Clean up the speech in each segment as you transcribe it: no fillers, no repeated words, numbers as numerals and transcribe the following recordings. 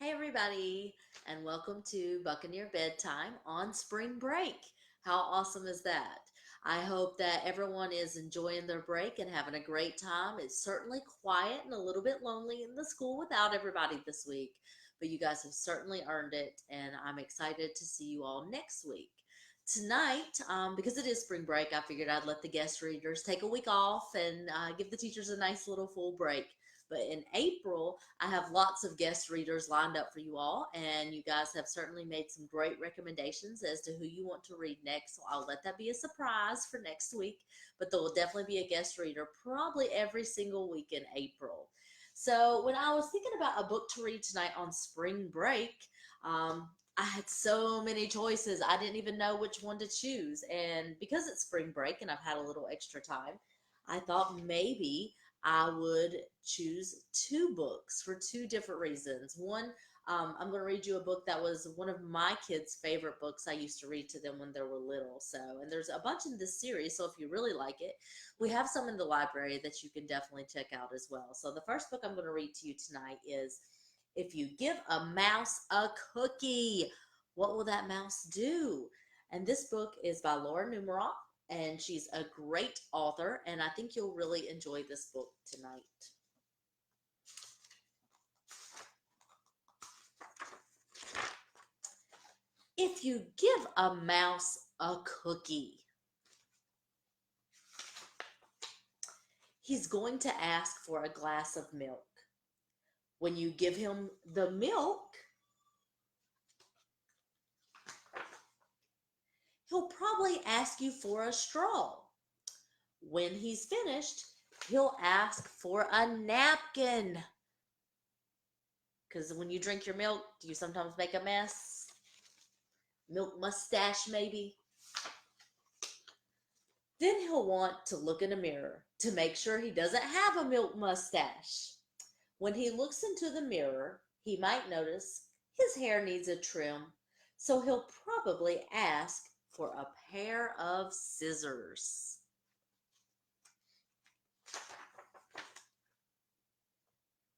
Hey everybody, and welcome to Buccaneer Bedtime on spring break. How awesome is that? I hope that everyone is enjoying their break and having a great time. It's certainly quiet and a little bit lonely in the school without everybody this week, but you guys have certainly earned it, and I'm excited to see you all next week. Tonight, because it is spring break, I figured I'd let the guest readers take a week off and give the teachers a nice little full break. But in April, I have lots of guest readers lined up for you all, and you guys have certainly made some great recommendations as to who you want to read next. So I'll let that be a surprise for next week, but there will definitely be a guest reader probably every single week in April. So when I was thinking about a book to read tonight on spring break, I had so many choices. I didn't even know which one to choose. And because it's spring break and I've had a little extra time, I thought maybe I would choose two books for two different reasons. One, I'm going to read you a book that was one of my kids' favorite books I used to read to them when they were little. So, and there's a bunch in this series. So, if you really like it, we have some in the library that you can definitely check out as well. So, the first book I'm going to read to you tonight is If You Give a Mouse a Cookie, What Will That Mouse Do? And this book is by Laura Numeroff, and she's a great author, and I think you'll really enjoy this book tonight. If you give a mouse a cookie, he's going to ask for a glass of milk. When you give him the milk, he'll probably ask you for a straw. When he's finished, he'll ask for a napkin. Because when you drink your milk, do you sometimes make a mess? Milk mustache, maybe? Then he'll want to look in a mirror to make sure he doesn't have a milk mustache. When he looks into the mirror, he might notice his hair needs a trim, so he'll probably ask for a pair of scissors.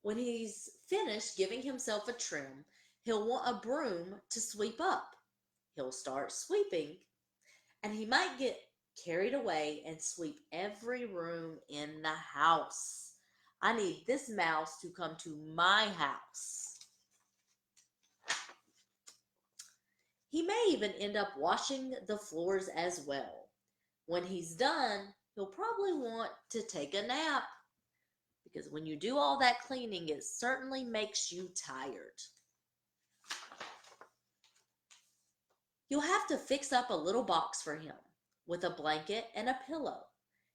When he's finished giving himself a trim, he'll want a broom to sweep up. He'll start sweeping, and he might get carried away and sweep every room in the house. I need this mouse to come to my house. He may even end up washing the floors as well. When he's done, he'll probably want to take a nap because when you do all that cleaning, it certainly makes you tired. You'll have to fix up a little box for him with a blanket and a pillow.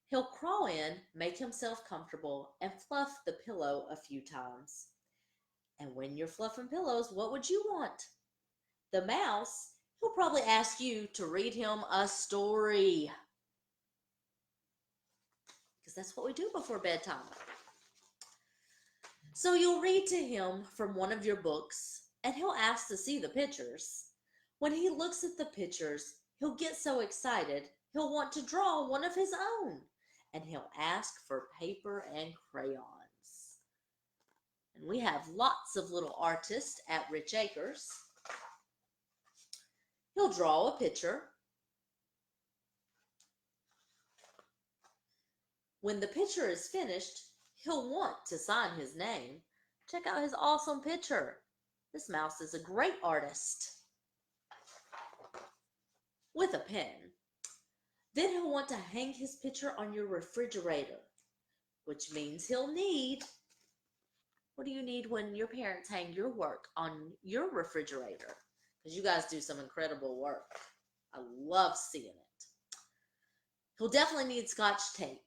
He'll crawl in, make himself comfortable, and fluff the pillow a few times. And when you're fluffing pillows, what would you want? The mouse, he'll probably ask you to read him a story. Because that's what we do before bedtime. So you'll read to him from one of your books, and he'll ask to see the pictures. When he looks at the pictures, he'll get so excited, he'll want to draw one of his own, and he'll ask for paper and crayons. And we have lots of little artists at Rich Acres. He'll draw a picture. When the picture is finished, he'll want to sign his name. Check out his awesome picture. This mouse is a great artist. With a pen. Then he'll want to hang his picture on your refrigerator, which means he'll need, what do you need when your parents hang your work on your refrigerator? Because you guys do some incredible work. I love seeing it. He'll definitely need Scotch tape.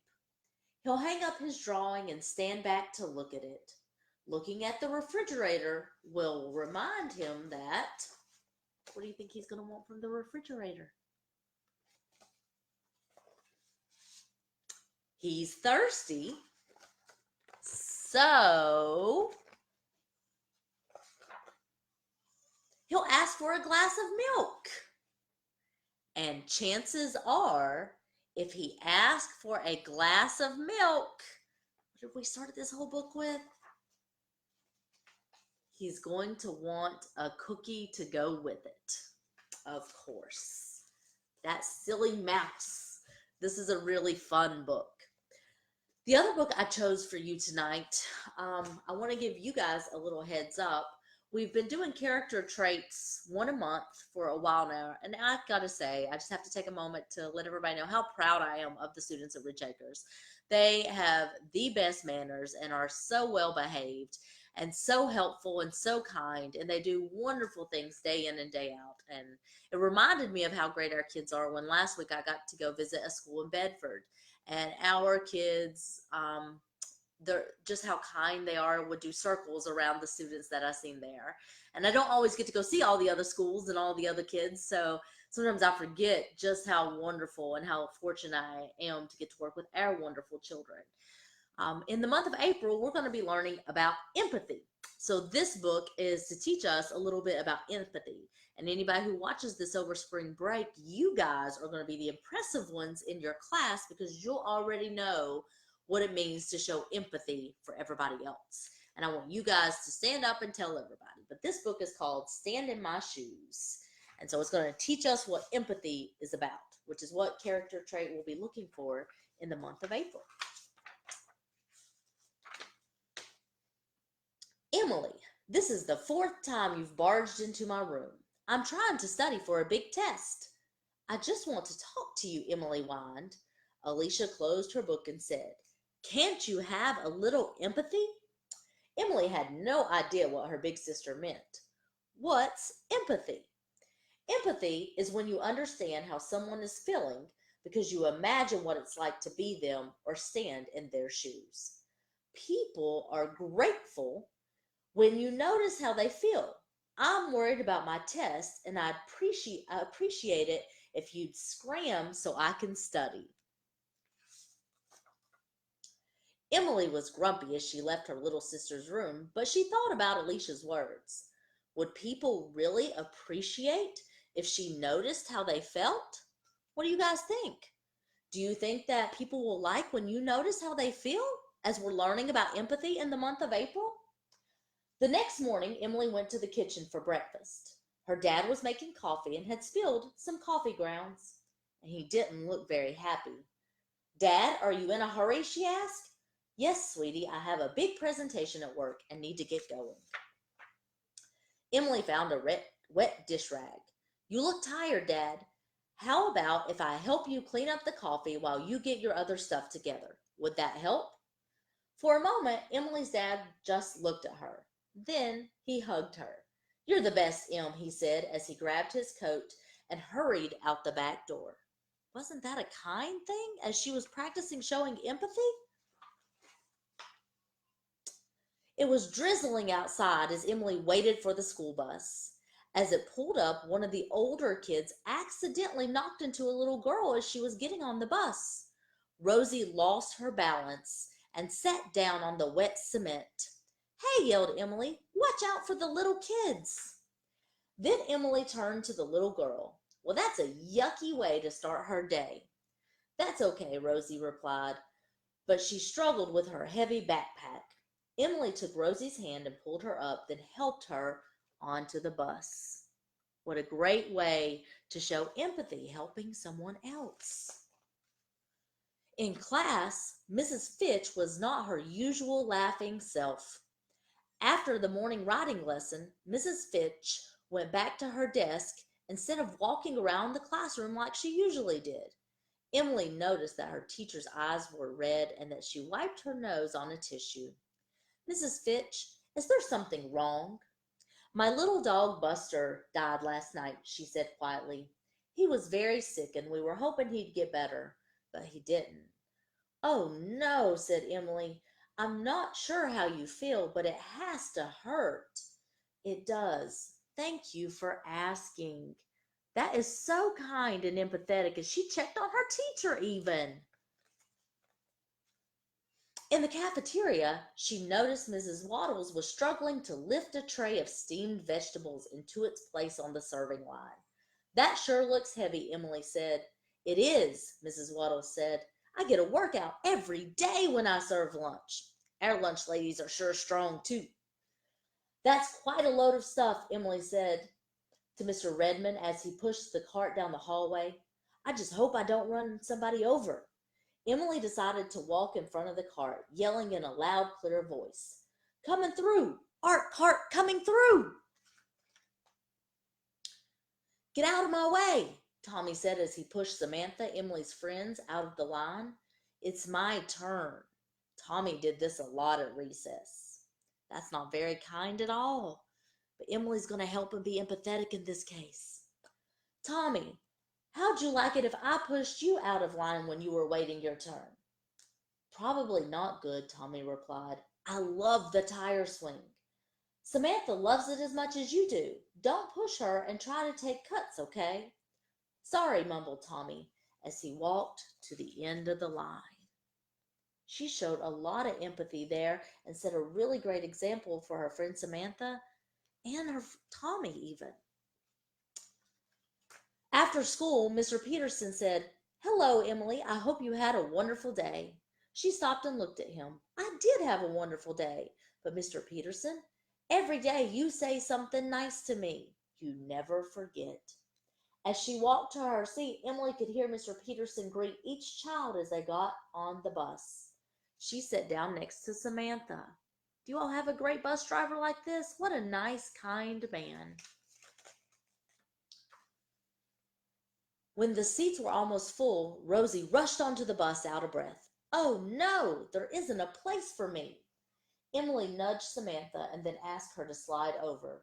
He'll hang up his drawing and stand back to look at it. Looking at the refrigerator will remind him that, what do you think he's going to want from the refrigerator? He's thirsty, so he'll ask for a glass of milk. And chances are, if he asks for a glass of milk, what did we started this whole book with? he's going to want a cookie to go with it. Of course. That silly mouse. This is a really fun book. The other book I chose for you tonight, I want to give you guys a little heads up. We've been doing character traits one a month for a while now, and I gotta say, I just have to take a moment to let everybody know how proud I am of the students at Ridgeacres. They have the best manners and are so well behaved and so helpful and so kind, and they do wonderful things day in and day out. And it reminded me of how great our kids are when last week I got to go visit a school in Bedford, and our kids, they're just how kind they are, would do circles around the students that I seen there. And I don't always get to go see all the other schools and all the other kids, so sometimes I forget just how wonderful and how fortunate I am to get to work with our wonderful children. In the month of April, we're going to be learning about empathy. So this book is to teach us a little bit about empathy. And anybody who watches this over spring break, you guys are going to be the impressive ones in your class because you'll already know what it means to show empathy for everybody else. And I want you guys to stand up and tell everybody. But this book is called Stand in My Shoes. And so it's going to teach us what empathy is about, which is what character trait we'll be looking for in the month of April. Emily, this is the fourth time you've barged into my room. I'm trying to study for a big test. I just want to talk to you, Emily whined. Alicia closed her book and said, Can't you have a little empathy? Emily had no idea what her big sister meant. What's empathy? Empathy is when you understand how someone is feeling because you imagine what it's like to be them or stand in their shoes. People are grateful when you notice how they feel. I'm worried about my test, and I appreciate it if you'd scram so I can study. Emily was grumpy as she left her little sister's room, but she thought about Alicia's words. Would people really appreciate if she noticed how they felt? What do you guys think? Do you think that people will like when you notice how they feel as we're learning about empathy in the month of April? The next morning, Emily went to the kitchen for breakfast. Her dad was making coffee and had spilled some coffee grounds, and he didn't look very happy. Dad, are you in a hurry? She asked. Yes, sweetie, I have a big presentation at work and need to get going. Emily found a wet dish rag. You look tired, Dad. How about if I help you clean up the coffee while you get your other stuff together? Would that help? For a moment, Emily's dad just looked at her. Then he hugged her. You're the best, Em, he said as he grabbed his coat and hurried out the back door. Wasn't that a kind thing as she was practicing showing empathy? It was drizzling outside as Emily waited for the school bus. As it pulled up, one of the older kids accidentally knocked into a little girl as she was getting on the bus. Rosie lost her balance and sat down on the wet cement. Hey, yelled Emily, watch out for the little kids. Then Emily turned to the little girl. Well, that's a yucky way to start her day. That's okay, Rosie replied, but she struggled with her heavy backpack. Emily took Rosie's hand and pulled her up, then helped her onto the bus. What a great way to show empathy, helping someone else. In class, Mrs. Fitch was not her usual laughing self. After the morning writing lesson, Mrs. Fitch went back to her desk instead of walking around the classroom like she usually did. Emily noticed that her teacher's eyes were red and that she wiped her nose on a tissue. Mrs. Fitch, is there something wrong? My little dog Buster died last night, she said quietly. He was very sick and we were hoping he'd get better, but he didn't. Oh no, said Emily. I'm not sure how you feel, but it has to hurt. It does. Thank you for asking. That is so kind and empathetic, and she checked on her teacher even. In the cafeteria, she noticed Mrs. Waddles was struggling to lift a tray of steamed vegetables into its place on the serving line. That sure looks heavy, Emily said. It is, Mrs. Waddles said. I get a workout every day when I serve lunch. Our lunch ladies are sure strong, too. That's quite a load of stuff, Emily said to Mr. Redmond as he pushed the cart down the hallway. I just hope I don't run somebody over. Emily decided to walk in front of the cart, yelling in a loud, clear voice, Coming through! Art cart coming through! Get out of my way, Tommy said as he pushed Samantha, Emily's friends, out of the line. It's my turn. Tommy did this a lot at recess. That's not very kind at all, but Emily's going to help him be empathetic in this case. Tommy, how'd you like it if I pushed you out of line when you were waiting your turn? Probably not good, Tommy replied. I love the tire swing. Samantha loves it as much as you do. Don't push her and try to take cuts, okay? Sorry, mumbled Tommy as he walked to the end of the line. She showed a lot of empathy there and set a really great example for her friend Samantha and her Tommy even. After school, Mr. Peterson said, Hello, Emily. I hope you had a wonderful day. She stopped and looked at him. I did have a wonderful day, but Mr. Peterson, every day you say something nice to me. You never forget. As she walked to her seat, Emily could hear Mr. Peterson greet each child as they got on the bus. She sat down next to Samantha. Do you all have a great bus driver like this? What a nice, kind man. When the seats were almost full, Rosie rushed onto the bus out of breath. Oh no, there isn't a place for me. Emily nudged Samantha and then asked her to slide over.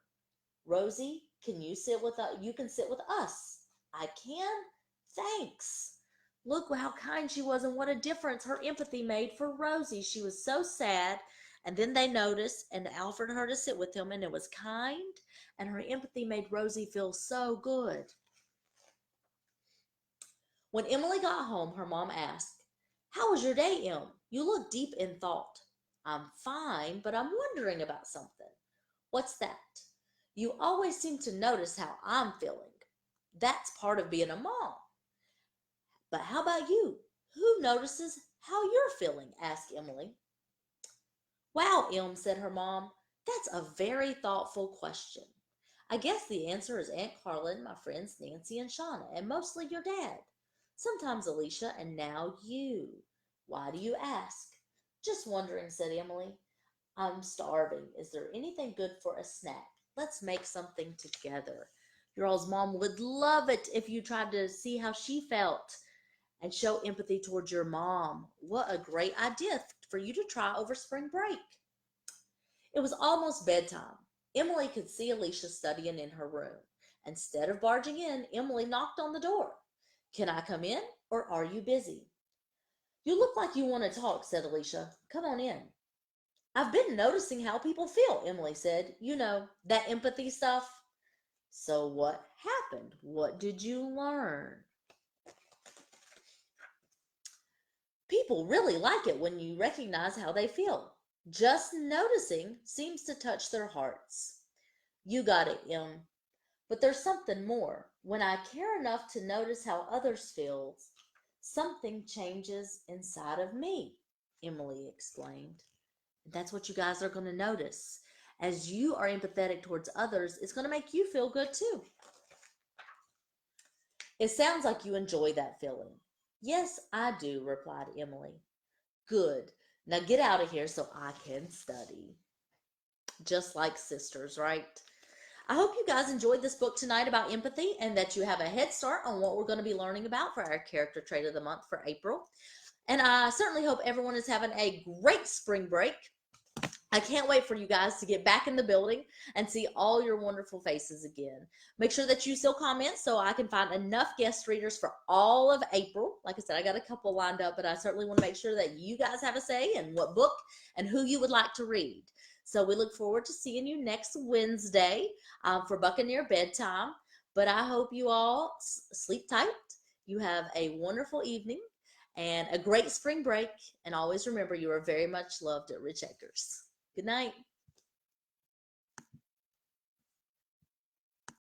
Rosie, you can sit with us. I can? Thanks. Look how kind she was and what a difference her empathy made for Rosie. She was so sad, and then they noticed and offered her to sit with him, and it was kind, and her empathy made Rosie feel so good. When Emily got home, her mom asked, How was your day, Em? You look deep in thought. I'm fine, but I'm wondering about something. What's that? You always seem to notice how I'm feeling. That's part of being a mom. But how about you? Who notices how you're feeling? Asked Emily. Wow, Em, said her mom. That's a very thoughtful question. I guess the answer is Aunt Carla and my friends Nancy and Shauna, and mostly your dad. Sometimes Alicia, and now you. Why do you ask? Just wondering, said Emily. I'm starving. Is there anything good for a snack? Let's make something together. Your all's mom would love it if you tried to see how she felt and show empathy towards your mom. What a great idea for you to try over spring break. It was almost bedtime. Emily could see Alicia studying in her room. Instead of barging in, Emily knocked on the door. Can I come in, or are you busy? You look like you want to talk, said Alicia. Come on in. I've been noticing how people feel, Emily said. You know, that empathy stuff. So what happened? What did you learn? People really like it when you recognize how they feel. Just noticing seems to touch their hearts. You got it, Em. But there's something more. When I care enough to notice how others feel, something changes inside of me, Emily explained. That's what you guys are going to notice. As you are empathetic towards others, it's going to make you feel good too. It sounds like you enjoy that feeling. Yes, I do, replied Emily. Good. Now get out of here so I can study. Just like sisters, right? I hope you guys enjoyed this book tonight about empathy and that you have a head start on what we're going to be learning about for our character trait of the month for April. And I certainly hope everyone is having a great spring break. I can't wait for you guys to get back in the building and see all your wonderful faces again. Make sure that you still comment so I can find enough guest readers for all of April. Like I said, I got a couple lined up, but I certainly want to make sure that you guys have a say in what book and who you would like to read. So we look forward to seeing you next Wednesday for Buccaneer Bedtime. But I hope you all sleep tight. You have a wonderful evening and a great spring break. And always remember, you are very much loved at Rich Acres. Good night.